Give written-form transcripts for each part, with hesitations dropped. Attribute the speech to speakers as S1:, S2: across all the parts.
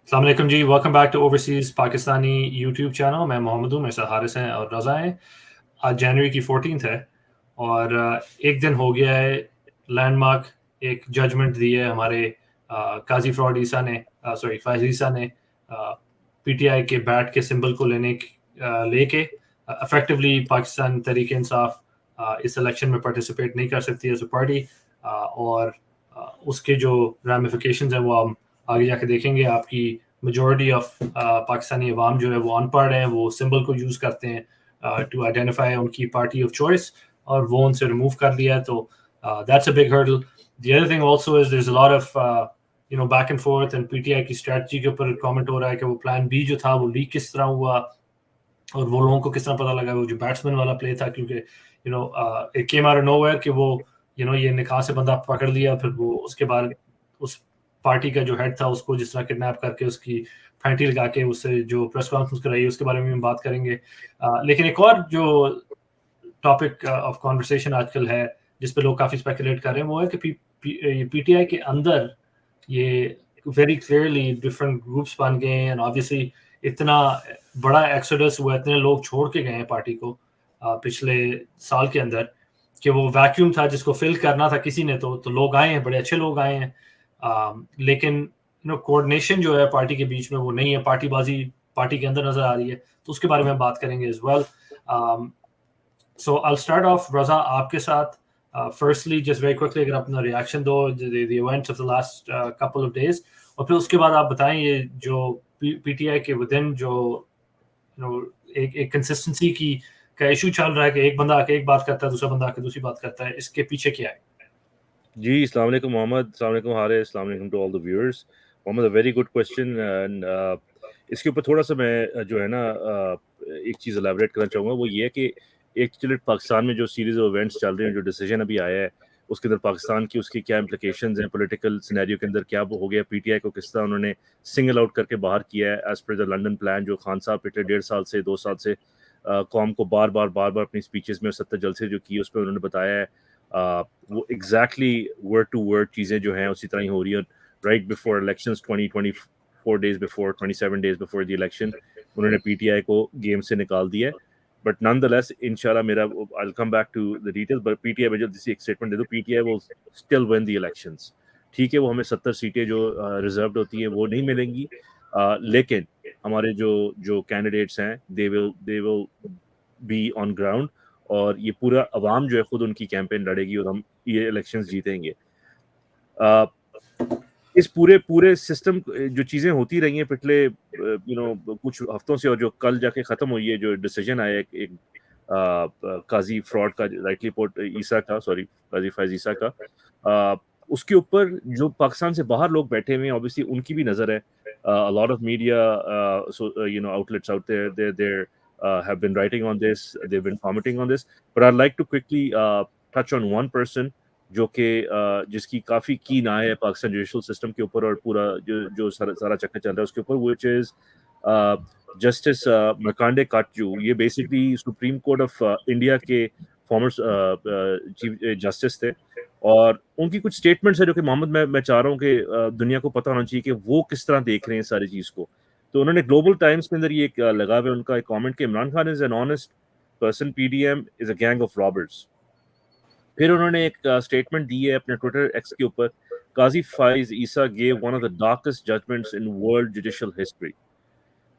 S1: अस्सलाम वालेकुम जी, welcome back to overseas Pakistani YouTube channel. मैं मोहम्मद हूँ, मेरे साथ हारिस हैं और रज़ा हैं। आज जनवरी की 14th है और एक दिन हो गया है लैंडमार्क एक जजमेंट दी है हमारे काजी फ्रॉड ईसा ने फैज़ ईसा ने पीटीआई के बैट के सिंबल को लेके इफेक्टिवली पाकिस्तान तहरीक इंसाफ इस इलेक्शन में पार्टिसिपेट नहीं कर सकती एज अ पार्टी और उसके जो रामिफिकेशंस हैं वो हम आगे जाके देखेंगे। आपकी मेजॉरिटी ऑफ पाकिस्तानी अवाम जो है वो अनपढ़ है, वो सिंबल को यूज़ करते हैं टू आइडेंटिफाई उनकी पार्टी ऑफ चॉइस और वो उनसे रिमूव कर दिया, तो that's a big hurdle. The other thing also is there is a lot of back and forth and PTI की स्ट्रेटजी के ऊपर कमेंट हो रहा है कि वो प्लान बी जो था वो लीक किस तरह हुआ और वो लोगों को किस तरह पता लगा वो जो बैट्समैन वाला प्ले था, क्योंकि it came out of nowhere कि वो ये निकाह से बंदा पकड़ लिया, फिर वो उसके बाद उस पार्टी का जो हेड था उसको जिस तरह किडनैप करके उसकी फैंटी लगा के उससे जो प्रेस कॉन्फ्रेंस कराई उसके बारे में हम बात करेंगे। लेकिन एक और जो टॉपिक ऑफ कॉन्वर्सेशन आजकल है जिस पे लोग काफ़ी स्पेकुलेट कर रहे हैं वो है कि पीटीआई के अंदर ये वेरी क्लियरली डिफरेंट ग्रुप्स बन गए हैं एंड ऑब्वियसली इतना बड़ा एक्सोडस हुआ, इतने लोग छोड़ के गए हैं पार्टी को पिछले साल के अंदर कि वो वैक्यूम था जिसको फिल करना था किसी ने, तो लोग आए हैं, बड़े अच्छे लोग आए हैं, लेकिन कोऑर्डिनेशन जो है पार्टी के बीच में वो नहीं है, पार्टीबाजी पार्टी के अंदर नजर आ रही है, तो उसके बारे में बात करेंगे as well. So I start off Raza आपके साथ। फर्स्टली जस्ट वेरी क्विकली अगर अपना रिएक्शन दो the events of the last couple of days, और फिर उसके बाद आप बताएं ये जो पीटीआई के विदिन जो एक कंसिस्टेंसी की का इशू चल रहा है कि एक बंदा आके एक बात करता है, दूसरा बंदा आके दूसरी बात करता है, इसके पीछे क्या है?
S2: जी, अस्सलाम वालेकुम मोहम्मद, अस्सलाम वालेकुम हारिस, अस्सलाम वालेकुम to all the viewers. Mohammad, a very good question and इसके ऊपर थोड़ा सा मैं जो है ना एक चीज़ एलैबोरेट करना चाहूँगा, वो ये है कि एक चलिए पाकिस्तान में जो सीरीज ऑफ इवेंट्स चल रहे हैं, जो डिसीजन अभी आया है, उसके अंदर पाकिस्तान की उसकी क्या इंप्लिकेशंस हैं, पॉलिटिकल सिनेरियो के अंदर क्या हो गया, पीटीआई को किस तरह उन्होंने सिंगल आउट करके बाहर किया है as per the London plan, जो खान साहब पिछले 1.5 साल से 2 साल से कौम को बार बार अपनी स्पीचेस में 70 जलसे जो की उस पर उन्होंने बताया है। वो एग्जैक्टली वर्ड टू वर्ड चीज़ें जो हैं उसी तरह ही हो रही हैं। Right before elections 24 days before, 27 days before the election, उन्होंने पीटीआई को गेम से निकाल दिया है। बट नॉन द लेस इंशाल्लाह मेरा I will come back to the details, but PTI में जल्दी से एक स्टेटमेंट दे दो, PTI will still win the elections. ठीक है, वो हमें 70 सीटें जो रिजर्व्ड होती हैं वो नहीं मिलेंगी, लेकिन हमारे जो जो कैंडिडेट्स हैं they will be on ground, और ये पूरा अवाम जो है खुद उनकी कैंपेन लड़ेगी और हम ये इलेक्शंस जीतेंगे। इस पूरे सिस्टम जो चीज़ें होती रही हैं पिछले कुछ हफ्तों से, और जो कल जाके ख़त्म हुई है, जो डिसीजन आया एक काजी फ्रॉड का, राइटली पोर्ट ईसा का, सॉरी काजी फैज ईसा का, उसके ऊपर जो पाकिस्तान से बाहर लोग बैठे हुए हैं ऑब्वियसली उनकी भी नज़र है। A lot of media, outlets out there have been writing on this, they've been commenting on this, but I'd like to quickly touch on one person जो कि जिसकी काफ़ी कीन आय है पाकिस्तान जुडिशल सिस्टम के ऊपर और पूरा जो सारा चक्कर चल रहा है उसके ऊपर, which is जस्टिस मकांडे काटजू। ये basically supreme court of India के फॉर्मर चीफ जस्टिस थे, और उनकी कुछ स्टेटमेंट्स है जो कि मोहम्मद मैं चाह रहा हूँ कि दुनिया को पता होना चाहिए कि वो किस तरह देख रहे हैं सारी चीज़ को। तो उन्होंने ग्लोबल टाइम्स के अंदर ये लगा हुआ उनका एक कमेंट कि Imran Khan is an honest person, PDM is a gang of robbers. फिर उन्होंने एक स्टेटमेंट दी है अपने ट्विटर एक्स के ऊपर, Qazi Faez Isa gave one of the darkest judgements in world judicial history.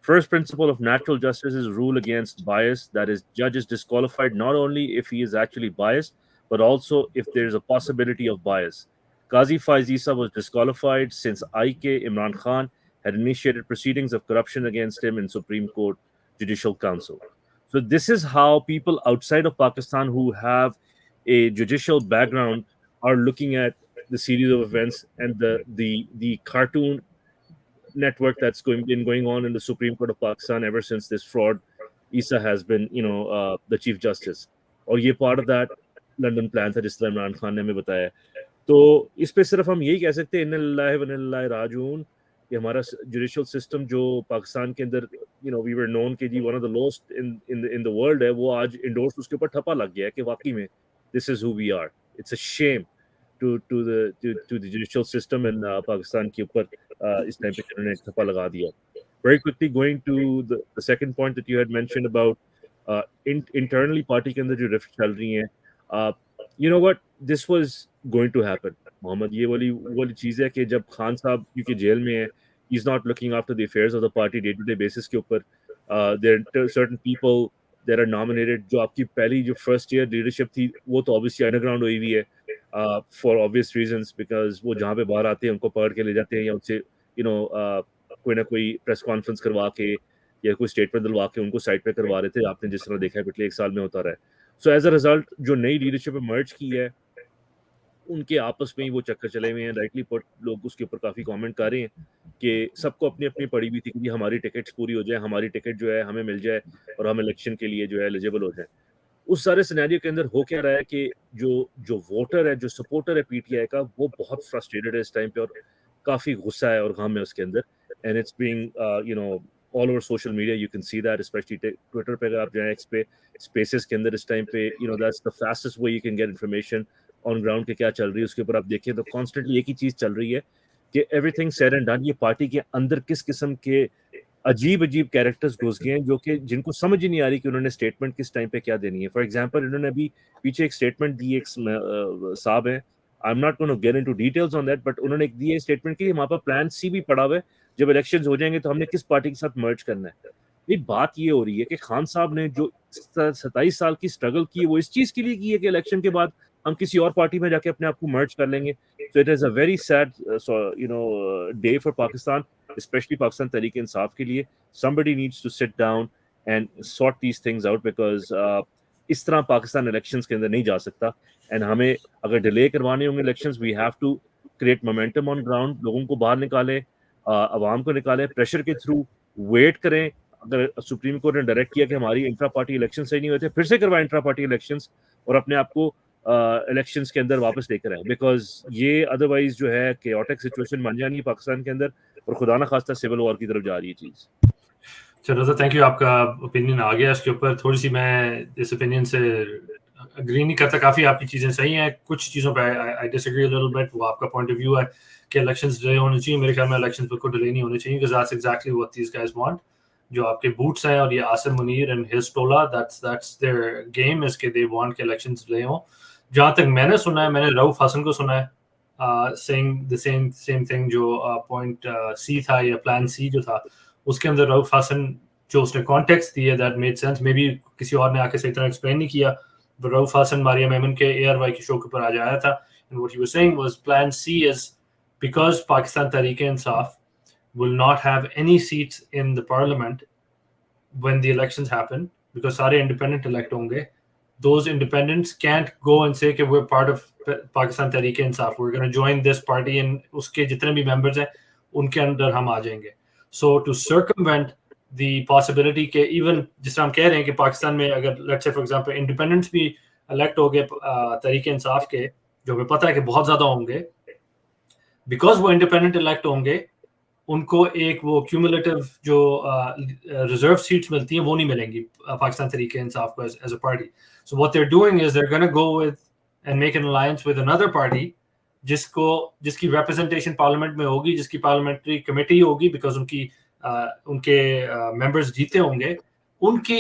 S2: First principle of natural justice is rule against bias. That is, judge is disqualified not only if he is actually biased, but also if there is a possibility of bias. Qazi Faiz Isa was disqualified since IK Imran Khan had initiated proceedings of corruption against him in Supreme Court Judicial Council. So this is how people outside of Pakistan who have a judicial background are looking at the series of events and the cartoon network that's been going on in the Supreme Court of Pakistan ever since this fraud Isa has been, the Chief Justice. और ये part of that London plan था जिस तरह इमरान खान ने हमें बताया। तो इस पे सिर्फ हम यही कह सकते हैं इन्ना लिल्लाहि व इन्ना इलैहि राजिऊन, कि हमारा जुडिशियल सिस्टम जो पाकिस्तान के अंदर वी वर नोन कि जी one of the lowest in the world है, वो आज इंडोर्स उसके ऊपर ठप्पा लग गया है कि वाकई में this is who we are. It's a shame to the judicial system in Pakistan के ऊपर इस टाइम पे जिन्होंने एक थप्पा लगा दिया. Very quickly going to the second point that you had mentioned about internally party के अंदर जो rift चल रही हैं, you know what, this was going to happen. Mohammad, ये वाली चीज़ है कि जब खान साहब क्योंकि जेल में है, he's not looking after the affairs of the party day to day basis के ऊपर. There are certain people that are nominated, जो आपकी पहली जो first year leadership थी वो तो obviously underground हुई हुई है for obvious reasons, because वो जहाँ पे बाहर आते हैं उनको पकड़ के ले जाते हैं या उनसे you know कोई ना कोई प्रेस कॉन्फ्रेंस करवा के या कोई स्टेटमेंट दिलवा के उनको साइड पे करवा रहे थे. आपने जिस तरह देखा है पिछले 1 साल में होता रहा है. सो एज अ रिजल्ट जो नई लीडरशिप मर्ज की है उनके आपस में ही वो चक्कर चले हुए हैं. राइटली पुट, लोग उसके ऊपर काफ़ी कमेंट कर रहे हैं कि सबको अपनी अपनी पड़ी हुई थी कि हमारी टिकट्स पूरी हो जाए, हमारी टिकट जो है हमें मिल जाए और हम इलेक्शन के लिए जो है एलिजिबल हो जाए. उस सारे सिनेरियो के अंदर हो क्या रहा है कि जो वोटर है, जो सपोर्टर है पीटीआई का, वो बहुत फ्रस्ट्रेटेड है इस टाइम पे और काफ़ी गुस्सा है और गम है उसके अंदर. And it's being all over social media, you can see that, specially Twitter पे अगर आप जाएं, एक्स पे, स्पेसेस के अंदर इस टाइम पे, that's the fastest way you can get information on ground के क्या चल रही है. उसके ऊपर आप देखिए तो कॉन्स्टेंटली एक ही चीज़ चल रही है कि एवरीथिंग सेड एंड डन, ये पार्टी के अंदर किस किस्म के अजीब कैरेक्टर्स घुस गए हैं जो कि जिनको समझ ही नहीं आ रही कि उन्होंने स्टेटमेंट किस टाइम पे क्या देनी है. फॉर एग्जांपल, इन्होंने अभी पीछे एक स्टेटमेंट दी, एक साहब है, I am not going to get into details on that, but उन्होंने एक दी है स्टेटमेंट कि हमारे पास प्लान सी भी पड़ा हुआ है, जब इलेक्शंस हो जाएंगे तो हमने किस पार्टी के साथ मर्ज करना है. ये बात ये हो रही है कि खान साहब ने जो 27 साल की स्ट्रगल की है वो इस चीज के लिए की है कि इलेक्शन के बाद हम किसी और पार्टी में जाके अपने आप को मर्ज कर लेंगे. So it is a very sad day for Pakistan, especially Pakistan Tehreek Insaf के लिए. Somebody needs to sit down and sort these things out because इस तरह पाकिस्तान इलेक्शंस के अंदर नहीं जा सकता. एंड हमें अगर डिले करवाने होंगे elections, we have to create momentum on ground, लोगों को बाहर निकालें, आवाम को निकालें प्रेशर के थ्रू, वेट करें. अगर सुप्रीम कोर्ट ने डायरेक्ट किया कि हमारी इंट्रा पार्टी इलेक्शन सही नहीं होते, फिर से करवाएं इंट्रा पार्टी इलेक्शंस और अपने आप को इलेक्शंस के अंदर वापस लेकर आए, बिकॉज ये अदरवाइज जो है केओटिक सिचुएशन बन जानी है पाकिस्तान के अंदर और खुदा ना खास्ता सिविल वॉर की तरफ जा रही है चीज़.
S1: चलो तो थैंक यू, आपका ओपिनियन आ गया इसके ऊपर. थोड़ी सी मैं इस ओपिनियन से अग्री नहीं करता, काफ़ी आपकी चीज़ें सही हैं, कुछ चीज़ों पे I disagree a little bit. वो आपका पॉइंट ऑफ व्यू है कि इलेक्शंस डिले होने चाहिए. मेरे ख्याल में इलेक्शंस बिल्कुल डिले नहीं होने चाहिए, because that's exactly what these guys want. जो आपके बूट्स हैं और ये आसिम मुनीर एंड हिज टोला, दैट्स देयर गेम, इज के दे वांट के इलेक्शंस डिले हो. जहाँ तक मैंने सुना है, मैंने रऊफ हसन को सुना है saying the same thing, जो पॉइंट सी था या प्लान सी जो था, उसके अंदर रऊफ हसन जो उसने कॉन्टेक्स्ट दिया that made sense. Maybe किसी और ने आके सही तरह एक्सप्लेन नहीं किया, बट रऊफ हसन मारिया मेमन के ARY के शो के ऊपर आज आया था, and what he was saying was plan C is because Pakistan Tehreek Insaf will not have any seats in the parliament when the elections happen, because सारे independent elect होंगे. Those independents can't go and say कि we're part of Pakistan Tehreek Insaf, we're going to join this party, and उसके जितने भी members हैं उनके अंदर हम आ जाएंगे. So to circumvent the possibility कि even जिस तरह हम कह रहे हैं कि पाकिस्तान में अगर let's say for example independents भी elect हो गए तहरीक इंसाफ के, जो हमें पता है कि बहुत ज़्यादा होंगे, because वो independent elect होंगे, उनको एक वो क्यूमुलेटिव जो रिजर्व सीट्स मिलती हैं वो नहीं मिलेंगी पाकिस्तान तहरीक इंसाफ को as a party. So what they are doing is they are gonna go with and make an alliance with another party जिसकी रिप्रेजेंटेशन पार्लियामेंट में होगी, जिसकी पार्लियामेंट्री कमेटी होगी, बिकॉज उनके मेंबर्स जीते होंगे. उनके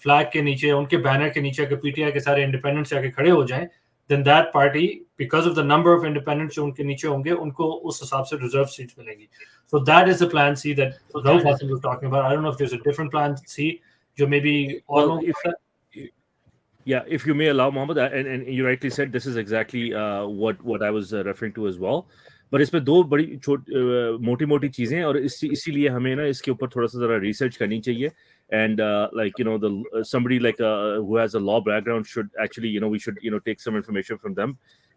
S1: फ्लैग के नीचे, उनके बैनर के नीचे अगर पीटीआई के सारे इंडिपेंडेंट्स जाके खड़े हो जाएं, then that party, because of the number of independents जो उनके नीचे होंगे, उनको उस हिसाब से reserve seats मिलेंगी. So that is the plan C that Rauf Hassan was talking about. I don't know if there's a different plan C, जो maybe all
S2: if you may allow, Mohammed, and you rightly said this is exactly what I was referring to as well. पर इसमें दो बड़ी मोटी चीजें, और इसीलिए हमें ना इसके ऊपर थोड़ा सा जरा रिसर्च करनी चाहिए. And somebody like who has a law background should actually we should take some information from them,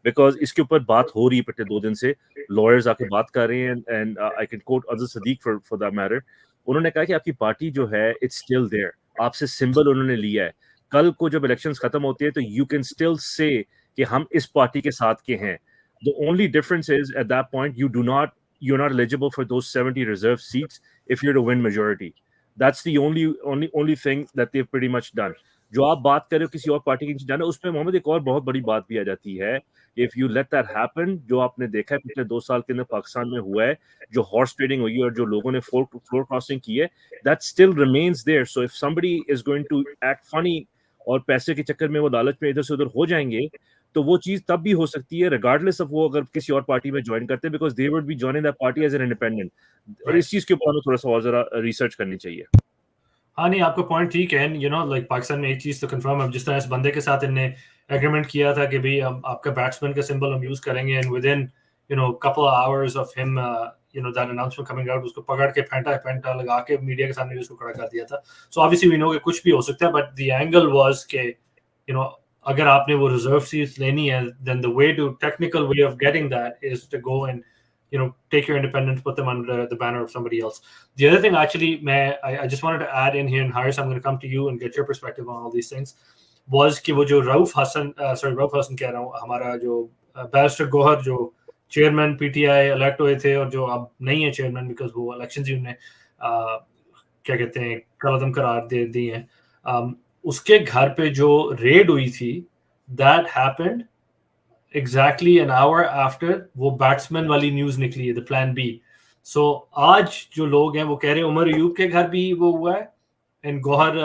S2: because इसके ऊपर बात हो रही है पिछले 2 दिन से, lawyers आके बात कर रहे हैं. and I can quote Azhar Sadiq for that matter. उन्होंने कहा कि आपकी पार्टी जो है it's still there, आपसे सिंबल उन्होंने लिया है. कल को जब इलेक्शंस खत्म होती है तो you can still say कि हम इस पार्टी के साथ के हैं. The only difference is at that point you're not eligible for those 70 reserve seats if you're to win majority. That's the only thing that they've pretty much done. जो आप बात कर रहे हो किसी और पार्टी के नीचे जाना, उसमें मोहम्मद एक और बहुत बड़ी बात भी आ जाती है, if you let that happen, जो आपने देखा है पिछले 2 साल के अंदर पाकिस्तान में हुआ है, जो हॉर्स ट्रेडिंग हुई है और जो लोगों ने फ्लोर क्रॉसिंग की है, that still remains there. So if somebody is going to act funny और पैसे के चक्कर में वो लालच में इधर से उधर हो जाएंगे, तो वो चीज तब भी हो सकती है रिगार्डलेस ऑफ वो अगर किसी और पार्टी में ज्वाइन करते हैं, because they would be joining that party as an independent. और
S1: राइट।
S2: इस चीज के ऊपर हमें थोड़ा सा और जरा रिसर्च करनी चाहिए।
S1: हाँ नहीं, आपका पॉइंट ठीक है। यू नो लाइक पाकिस्तान में एक चीज़ तो कंफर्म है, जिस तरह इस बंदे के साथ इनने एग्रीमेंट किया था कि भाई हम आपका बैट्समैन का सिंबल हम यूज़ करेंगे, and with in you know couple hours of him you know that announcement coming out, उसको पकड़ के फेंटा लगा के मीडिया के सामने भी उसको खड़ा कर दिया था। सो ऑब्वियसली वी नो कि कुछ भी हो सकता है, बट द एंगल वाज के यू नो अगर आपने वो रिजर्व सीट्स लेनी है, then the way to technical way of getting that is to go and you know take your independence, put them under the banner of somebody else. The other thing actually I just wanted to add in here, and Haris, I'm going to come to you and get your perspective on all these things, was कि वो जो रऊफ हसन कह रहा हूँ, हमारा जो barrister Gohar जो chairman PTI elect हुए थे और जो अब नहीं है चेयरमैन बिकॉज वो इलेक्शन ही उन्होंने क्या कहते हैं कलअदम करार दे दी हैं, उसके घर पे जो रेड हुई थी, that happened exactly an hour after वो बैट्समैन वाली न्यूज निकली है, द प्लान बी। सो आज जो लोग हैं वो कह रहे हैं उमर अयूब के घर भी वो हुआ है, एंड गौहर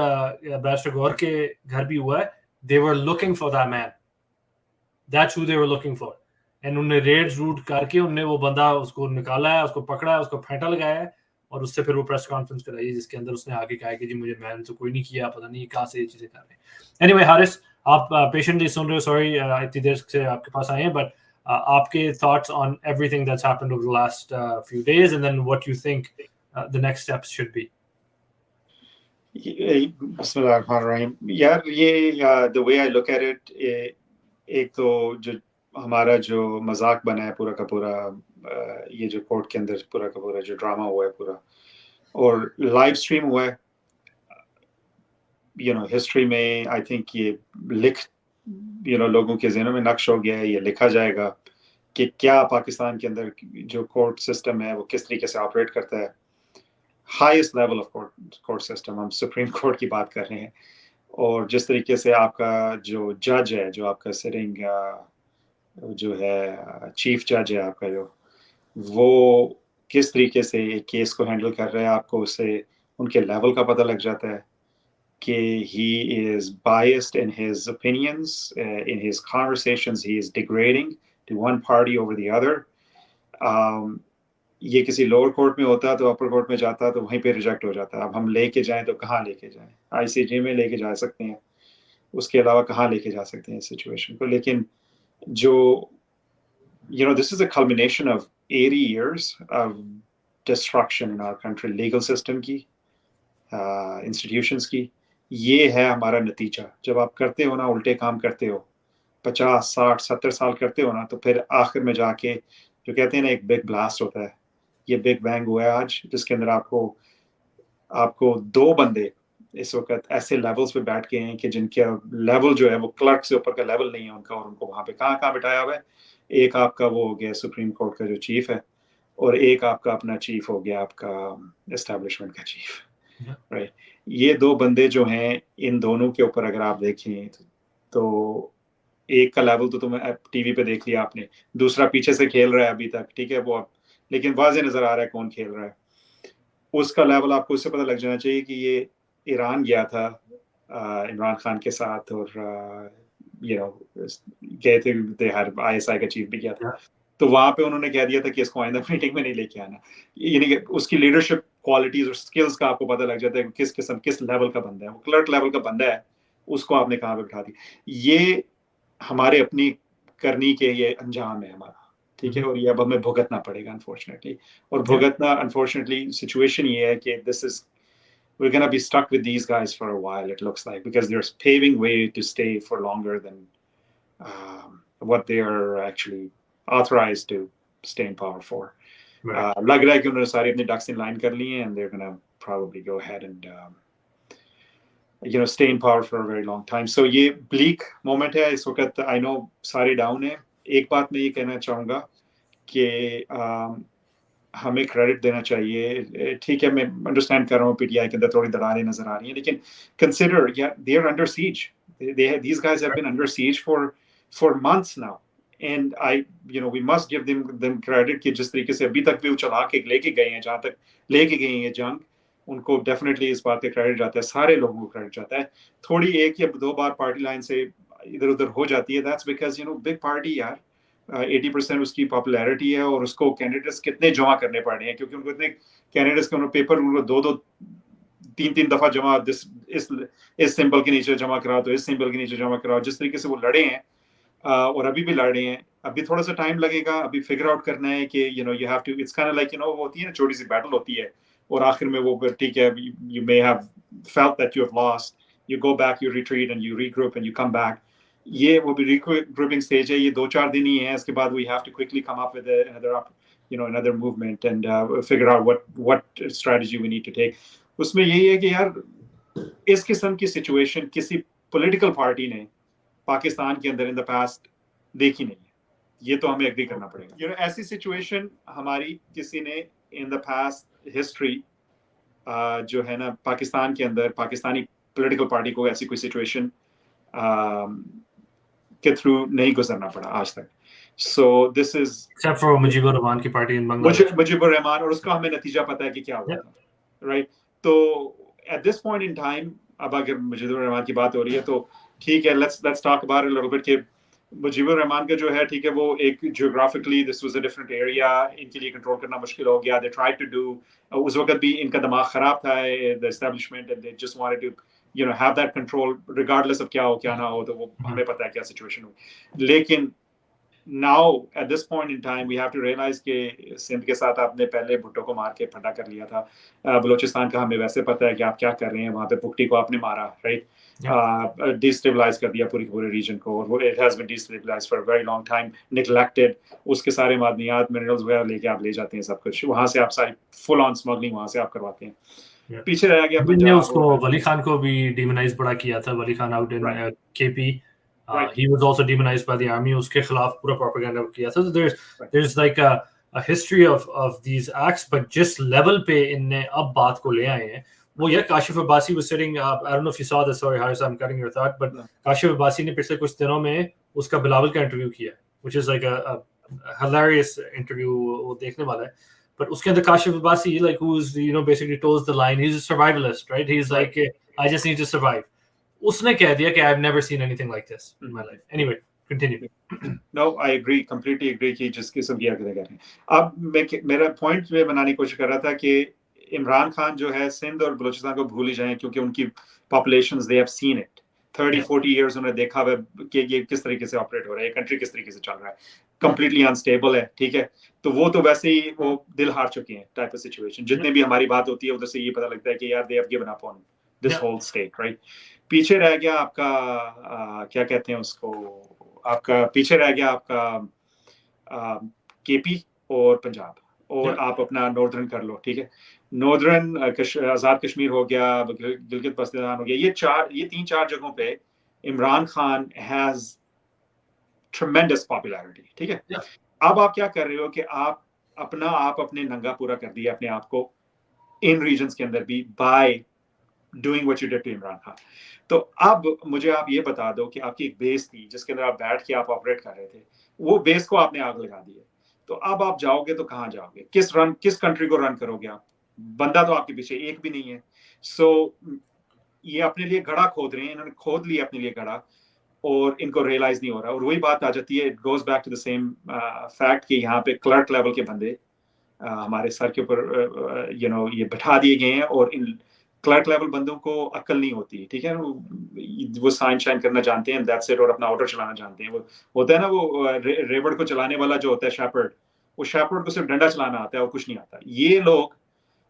S1: बैरिस्टर गौहर के घर भी हुआ है। They were looking for that man, that's who they were looking for, and उन्होंने रेड रूट करके उन्होंने वो बंदा उसको निकाला है, उसको पकड़ा है, उसको फेंटा लगाया है, और उससे फिर वो प्रेस कॉन्फ्रेंस कराई है जिसके अंदर उसने आगे कहा कि जी मुझे मैंने तो कोई नहीं किया, पता नहीं कहाँ से ये चीजें कर रहे हैं। एनीवे हारिस, आप पेशेंटली सुन रहे हो, सॉरी इतनी देर से आपके पास आए हैं, बट आपके thoughts on everything that's happened over the last few days, and then what you think the next steps should be.
S3: बिस्मिल्लाहिर्रहमानिर्रहीम। यार ये the way I look at it, एक तो जो हमारा जो मजाक बना है पूरा का पूरा, ये जो कोर्ट के अंदर पूरा का पूरा जो ड्रामा हुआ है पूरा और लाइव स्ट्रीम हुआ है, यू नो हिस्ट्री में आई थिंक ये लोगों के ज़हनों में नक्श हो गया है, ये लिखा जाएगा कि क्या पाकिस्तान के अंदर जो कोर्ट सिस्टम है वो किस तरीके से ऑपरेट करता है। Highest level of court system, हम सुप्रीम कोर्ट की बात कर रहे हैं, और जिस तरीके से आपका जो जज है, जो आपका सिटिंग जो है चीफ जज है आपका, जो वो किस तरीके से एक केस को हैंडल कर रहा है, आपको उससे उनके लेवल का पता लग जाता है कि he is biased in his opinions, in his conversations he is degrading to one party over the other. ये किसी लोअर कोर्ट में होता तो अपर कोर्ट में जाता तो वहीं पे रिजेक्ट हो जाता। अब हम लेके जाएं तो कहाँ लेके जाएं? आईसीजे में लेके जा सकते हैं, उसके अलावा कहाँ लेके जा सकते हैं इस सिचुएशन को। लेकिन जो this is a culmination of 80 years of destruction in our country, legal system की, institutions की। ये है हमारा नतीजा। जब आप करते हो ना, उल्टे काम करते हो, 50, 60, 70 साल करते हो ना, तो फिर आखिर में जाके जो कहते हैं ना एक बिग ब्लास्ट होता है। ये बिग बैंग हुआ है आज, जिसके अंदर आपको 2 बंदे इस वक्त ऐसे लेवल्स पे बैठ गए हैं कि जिनके लेवल जो है वो क्लर्क से ऊपर का लेवल नहीं है उनका, और उनको वहाँ पे कहाँ बिठाया हुआ है। एक आपका वो हो गया सुप्रीम कोर्ट का जो चीफ है, और एक आपका अपना चीफ हो गया आपका एस्टेब्लिशमेंट का चीफ, राइट। ये 2 बंदे जो हैं, इन दोनों के ऊपर अगर आप देखें तो एक का लेवल तो तुम्हें टीवी पे देख लिया आपने, दूसरा पीछे से खेल रहा है अभी तक, ठीक है वो, लेकिन वाज़ेह नजर आ रहा है कौन खेल रहा है। उसका लेवल आपको उससे पता लग जाना चाहिए कि ये ईरान गया था इमरान खान के साथ, और गए थे, ISI का चीफ भी गया था, तो वहां पे उन्होंने कह दिया था कि इसको आइंदा मीटिंग में नहीं लेके आना। यानी कि उसकी लीडरशिप क्वालिटीज और स्किल्स का आपको पता लग जाता है कि किस लेवल का बंदा है। वो क्लर्क लेवल का बंदा है, उसको आपने कहाँ पे बिठा दिया। ये हमारे अपनी करनी के ये अंजाम है हमारा, ठीक है, और ये अब हमें भुगतना पड़ेगा अनफॉर्चुनेटली। और भुगतना अनफॉर्चुनेटली सिचुएशन ये है कि we're going to be stuck with these guys for a while, it looks like, because they're paving way to stay for longer than what they are actually authorized to stay in power for. लग रहा है कि उन्होंने सारी अपनी ducks in line कर ली हैं, and they're going to probably go ahead and stay in power for a very long time. So ये bleak moment है इस वक्त। I know सारे down हैं। एक बात मैं ये कहना चाहूँगा कि हमें क्रेडिट देना चाहिए। ठीक है, मैं अंडरस्टैंड कर रहा हूँ पीटीआई के अंदर थोड़ी दरारें नजर आ रही हैं, लेकिन consider they are under siege, these guys have been under siege for months now, and we must give them credit कि जिस तरीके से अभी तक भी वो चला के लेके गए हैं, जहाँ तक लेके गए हैं जंग, उनको डेफिनेटली इस बात का क्रेडिट जाता है, सारे लोगों को क्रेडिट जाता है। थोड़ी एक या दो बार पार्टी लाइन से इधर उधर हो जाती है, दैट्स बिकॉज बिग पार्टी यार, 80% उसकी पॉपुलैरिटी है, और उसको कैंडिडेट्स कितने जमा करने पड़ रहे हैं, क्योंकि उनको इतने कैंडिडेट्स के पेपर उनको दो तीन दफा जमा, इस सिंबल के नीचे जमा कराओ, तो इस सिंबल के नीचे जमा कराओ, जिस तरीके से वो लड़े हैं और अभी भी लड़ रहे हैं। अभी थोड़ा सा टाइम लगेगा, अभी फिगर आउट करना है कि you have to, it's kind of like वो होती है ना, छोटी सी बैटल होती है, और आखिर में वो ठीक है, you may have felt that you have lost, you go back, you retreat and you regroup and you come back. ये वो भी रीग्रुपिंग स्टेज है, ये 2-4 दिन ही है, इसके बाद we have to quickly come up with another movement and figure out what strategy we need to take. उसमें यही है कि यार इस किस्म की सिचुएशन किसी पॉलिटिकल पार्टी ने पाकिस्तान के अंदर इन द पास्ट देखी नहीं है, ये तो हमें एग्री करना पड़ेगा। ऐसी सिचुएशन हमारी किसी ने इन द पास्ट हिस्ट्री जो है ना पाकिस्तान के अंदर, पाकिस्तानी पॉलिटिकल पार्टी को ऐसी कोई सिचुएशन के थ्रू नहीं गुजरना पड़ा आज तक। So this is
S1: except for Mujibur Rahman की पार्टी इन बांग्लादेश,
S3: मुजीबुर रहमान, और उसका हमें नतीजा पता है कि क्या हुआ था, राइट? तो at this point in time, अब अगर मुजीबुर रहमान की बात हो रही है तो ठीक है, let's talk about it a little bit कि मुजीबुर रहमान का जो है, ठीक है, वो एक geographically this was a different area, इनके लिए कंट्रोल करना मुश्किल हो गया। दे ट्राइड टू डू, उस वक्त भी इनका दिमाग खराब था, the establishment, and they just wanted to have that control regardless of क्या हो क्या ना हो, तो वो हमें पता है क्या सिचुएशन हुई। लेकिन now at this point in time we have to realize कि सिंध के साथ आपने पहले भुट्टो को मार के फटा कर लिया था, बलूचिस्तान का हमें वैसे पता है कि आप क्या कर रहे हैं, वहाँ पे पुख्ती को आपने मारा, राइट? डिस्टेबलाइज कर दिया पूरे रीजन को, और वो it has been destabilised for a very long time, neglected. उसके सारे मादनियात, मिनरल्स वगैरह लेके आप ले जाते हैं, सब कुछ वहाँ से आप सारी फुल ऑन स्मगलिंग वहाँ से आप करवाते हैं। पीछे रह गया पंजाब,
S1: उसको वली खान को भी डिमोनाइज बड़ा किया था, Wali Khan out in KP, he was also demonized by the army, उसके खिलाफ पूरा propaganda किया था। So there's like a history of these acts, but जिस level पे इनने अब बात को ले आए हैं, वो यार Kashif Abbasi was sitting, I don't know if you saw this, sorry Haris, I'm cutting your thought, but Kashif Abbasi ने पिछले कुछ दिनों में उसका बिलावल का इंटरव्यू किया, which is like a hilarious interview, वो देखने वाला है। But उसके अंदर Kashif Abbasi, like who's basically toes the line, he's a survivalist, right? He's like, I just need to survive. उसने कह दिया कि I've never seen anything like this in my life. Anyway, continue.
S3: No, I agree, completely agree कि जिस किस्म की आगे करें। अब मेरा पॉइंट में बनाने की कोशिश कर रहा था कि इमरान खान जो है सिंध और बलूचिस्तान को भूल ही जाएं, क्योंकि उनकी populations they have seen it 30-40 years, उन्होंने देखा है कि ये किस तरीके से ऑपरेट हो रहा है, कंट्री किस तरीके से चल रहा है, कंप्लीटली अनस्टेबल है, ठीक है? तो वो तो वैसे ही वो दिल हार चुके हैं टाइप ऑफ सिचुएशन। जितने भी हमारी बात होती है उधर से ये पता लगता है कि यार they have given up on this whole state, right? पीछे रह गया आपका क्या कहते हैं उसको, आपका पीछे रह गया आपका केपी और पंजाब, और आप अपना नॉर्दर्न कर लो, ठीक है? नॉर्दर्न आजाद कश्मीर हो गया, गिलगित बल्तिस्तान हो गया, ये 3-4 जगहों पे इमरान खान हैज ट्रेमेंडस पॉपुलैरिटी, ठीक है? अब आप क्या कर रहे हो कि आप अपने नंगा पूरा कर दिया अपने आप को इन रीजन्स के अंदर भी by doing what you did to Imran Khan. तो अब मुझे आप ये बता दो कि आपकी एक बेस थी जिसके अंदर आप बैठ के आप ऑपरेट कर रहे थे, वो बेस को आपने आग लगा दी है। तो अब आप जाओगे तो कहाँ जाओगे, किस कंट्री को रन करोगे आप? बंदा तो आपके पीछे एक भी नहीं है। सो ये अपने लिए गड़ा खोद रहे हैं, इन्होंने खोद लिया अपने लिए गड़ा, और इनको रियलाइज नहीं हो रहा। और वही बात आ जाती है, it goes back to the same fact कि यहाँ पे क्लर्क लेवल के बंदे हमारे सर के ऊपर ये बैठा दिए गए हैं, और इन क्लर्क लेवल बंदों को अक्ल नहीं होती, ठीक है? वो साइन शाइन करना जानते हैं, दैट्स इट, और अपना ऑर्डर चलाना जानते हैं। वो होता है ना, वो रेवड़ को चलाने वाला जो होता है शेपर्ड, वो शेपर्ड को सिर्फ डंडा चलाना आता है और कुछ नहीं आता। ये लोग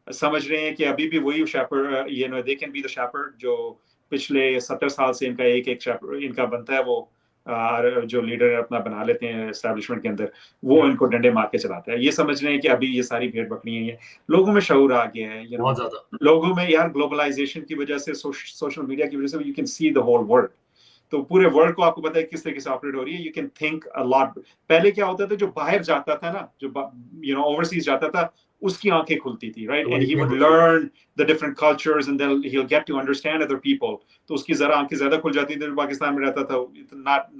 S3: समझ रहे हैं कि अभी भी वही shepherd, they can be the shepherd जो पिछले 70 साल से इनका एक शेपर्ड इनका बनता है, वो जो लीडर अपना बना लेते हैं एस्टैब्लिशमेंट के अंदर, वो इनको डंडे मार के चलाता है। ये समझ रहे हैं कि अभी ये सारी भेड़ बकरियां हैं। लोगों में शऊर आ गया है,
S1: बहुत ज्यादा
S3: लोगों में, यार ग्लोबलाइजेशन की वजह से, सोशल मीडिया की वजह से you can see the whole world. तो पूरे वर्ल्ड को आपको पता है किस तरीके से ऑपरेट हो रही है. You can think a lot. पहले क्या होता था, जो बाहर जाता था ना, जो ओवरसीज जाता था, उसकी आंखें खुलती थी, right, and he would learn the different cultures and then he will get to understand other people. तो उसकी जरा आंखें ज्यादा खुल जाती थी. पाकिस्तान में रहता था,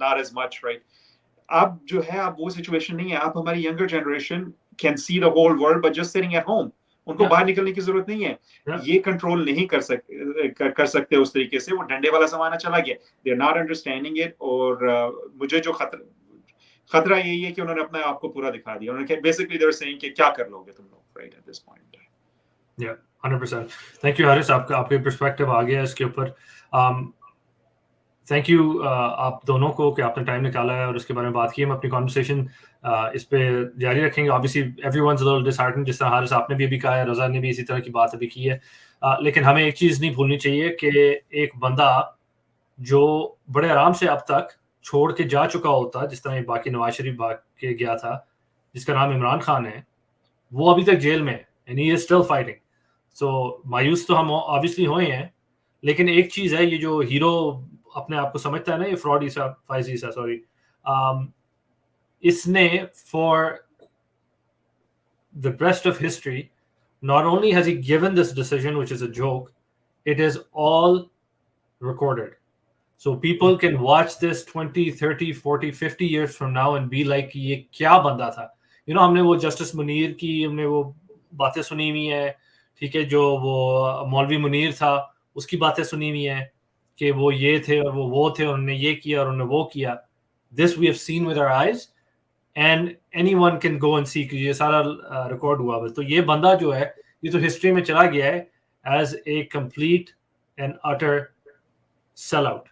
S3: नॉट एज मच, राइट. अब जो है, अब वो सिचुएशन नहीं है. आप हमारी younger generation can see the whole world but just sitting at home. उनको बाहर निकलने की जरूरत नहीं है. ये कंट्रोल नहीं कर सकते उस तरीके से. वो डंडे वाला जमाना चला गया. They are not understanding it. और मुझे जो खतरा यही है कि उन्होंने अपने आप को पूरा दिखा दिया. उन्होंने बेसिकली दे आर सेइंग कि क्या कर लोगे तुम लोग, राइट, एट दिस पॉइंट.
S1: या 100%. थैंक यू हारिस, आपके पर्सपेक्टिव आ गया इसके ऊपर. थैंक यू आप दोनों को कि आपने टाइम निकाला है और इसके बारे में बात की. हम अपनी कॉन्वर्सेशन इस पे जारी रखेंगे. Obviously everyone's a little disheartened, जिस तरह हारिस आपने भी अभी कहा है, रज़ा ने भी इसी तरह की बात अभी की है. लेकिन हमें एक चीज़ नहीं भूलनी चाहिए कि एक बंदा जो बड़े आराम से अब तक छोड़ के जा चुका होता, जिस तरह बाकी नवाज शरीफ भाग के गया था, जिसका नाम इमरान खान है, वो अभी तक जेल में है and he is still fighting. So मायूस तो हम ऑब्वियसली हुए हैं, लेकिन एक चीज़ है, ये जो हीरो अपने आप को समझता है ना, ये फ्रॉड ईसा, फाइज ईसा, सॉरी, इसने for the rest of history not only has he given this decision, which is a joke, it is all recorded. So people can watch this 20, 30, 40, 50 years from now and be like, ये क्या बंदा था. You know, हमने वो justice Munir की हमने वो बातें सुनी हुई है, ठीक है, जो वो मौलवी मुनीर था उसकी बातें सुनी हुई है कि वो ये थे और वो थे, उन्होंने ये किया और उन्होंने वो किया. This we have seen with our eyes and anyone can go and see कि ये सारा रिकॉर्ड हुआ है. तो ये बंदा जो है, ये तो हिस्ट्री में चला गया है as a complete and utter sell out.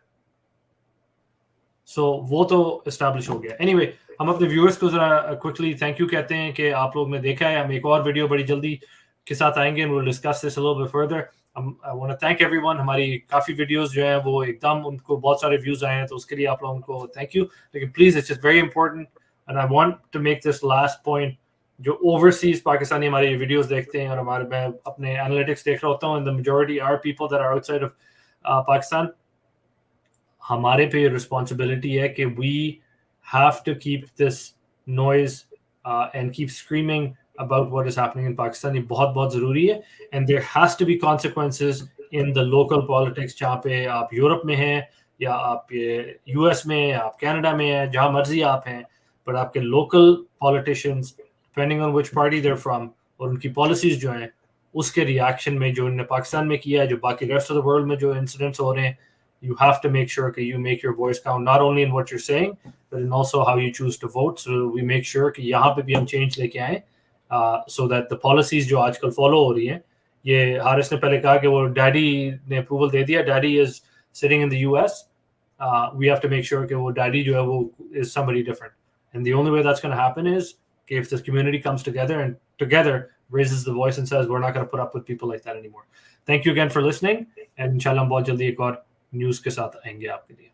S1: So वो तो एस्टैब्लिश हो गया. एनीवे, हम अपने व्यूअर्स को जरा क्विकली थैंक यू कहते हैं कि आप लोग ने देखा है. हम एक और वीडियो बड़ी जल्दी के साथ आएंगे, we'll discuss this a little bit further. I want to thank everyone. हमारी काफ़ी वीडियोस जो हैं वो एकदम उनको बहुत सारे व्यूज़ आए हैं, तो उसके लिए आप लोगों को थैंक यू. लेकिन please, it's just very important and I want to make this last point. जो ओवरसीज पाकिस्तानी हमारे वीडियोस देखते हैं, और हमारे, मैं अपने एनालिटिक्स देख रहा होता हूँ, and the majority are people that are outside of Pakistan. हमारे पे रिस्पॉन्सिबिलिटी है कि we have to keep this noise and keep screaming about what is happening in Pakistan. ये बहुत ज़रूरी है, and there has to be consequences in the local politics. जहाँ पे आप यूरोप में हैं या आप यूएस में या आप कनाडा में हैं, जहाँ मर्जी आप हैं, but आपके local politicians, depending on which party they're from, और उनकी policies जो हैं, उसके reaction में जो उन्होंने पाकिस्तान में किया है, जो बाकी rest of the world में जो incidents हो रहे हैं, you have to make sure that you make your voice count, not only in what you're saying, but in also how you choose to vote. So we make sure कि यहाँ पे भी हम change लेके आएं. So that the policies जो आजकल follow हो रही हैं, ये हारिस ने पहले कहा कि वो डैडी ने अप्रूवल दे दिया, daddy is sitting in the US. We have to make sure कि वो डैडी जो है वो is somebody different, and the only way that's going to happen is if this community comes together and together raises the voice and says we're not going to put up with people like that anymore. Thank you again for listening, and इंशाल्लाह हम बहुत जल्दी एक और news के साथ आएंगे आपके लिए.